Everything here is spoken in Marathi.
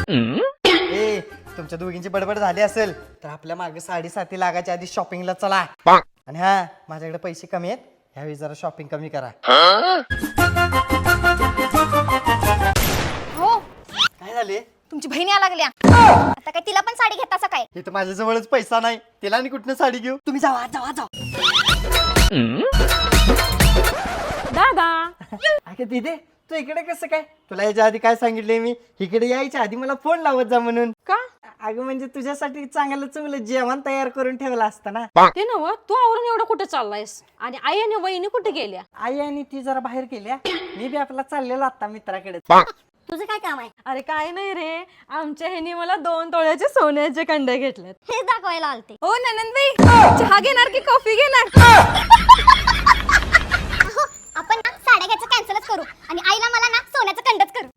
ए तुमच्या दोघींची बडबड झाली असेल तर आपल्या मागे 7:30 लागायच्या आधी शॉपिंगला चला. आणि हा माझ्याकडे पैसे कमी आहेत, ह्यावेळी जरा शॉपिंग कमी करा. हो काय झाले? तुमची बहीण या लागल्या आता काय तिला पण साडी घेतासा काय? इथं माझ्याजवळच पैसा नाही, तिला आणि कुठनं साडी घेऊ? तुम्ही जावा जावा जावा. दादा अगं दिदे तू इकडे कसं काय? तुला याच्या आधी काय सांगितले मी? इकडे यायच्या आधी मला फोन लावत जा म्हणून. का अगं म्हणजे तुझ्यासाठी चांगलं चांगलं जेवण तयार करून ठेवलं असतं ना. ते नव तू आवरून एवढं कुठे चाललायस आणि आई आणि वहिनी कुठे गेल्या? आई आणि ती जरा बाहेर गेल्या, मी बी आपला चाललेलो आता मित्राकडे. तुझं काय काम आहे? अरे काय नाही रे, आमच्या ह्यानी मला 2 तोळ्याचे सोन्याचे कंडे घेतलेत. हेच दाखवायला आलते. हो ननंदबाई, चहा घेणार की कॉफी घेणार? आपण ना साड्या घ्यायचं कॅन्सलच करू आणि आईला मला ना सोन्याचं कंडच करू.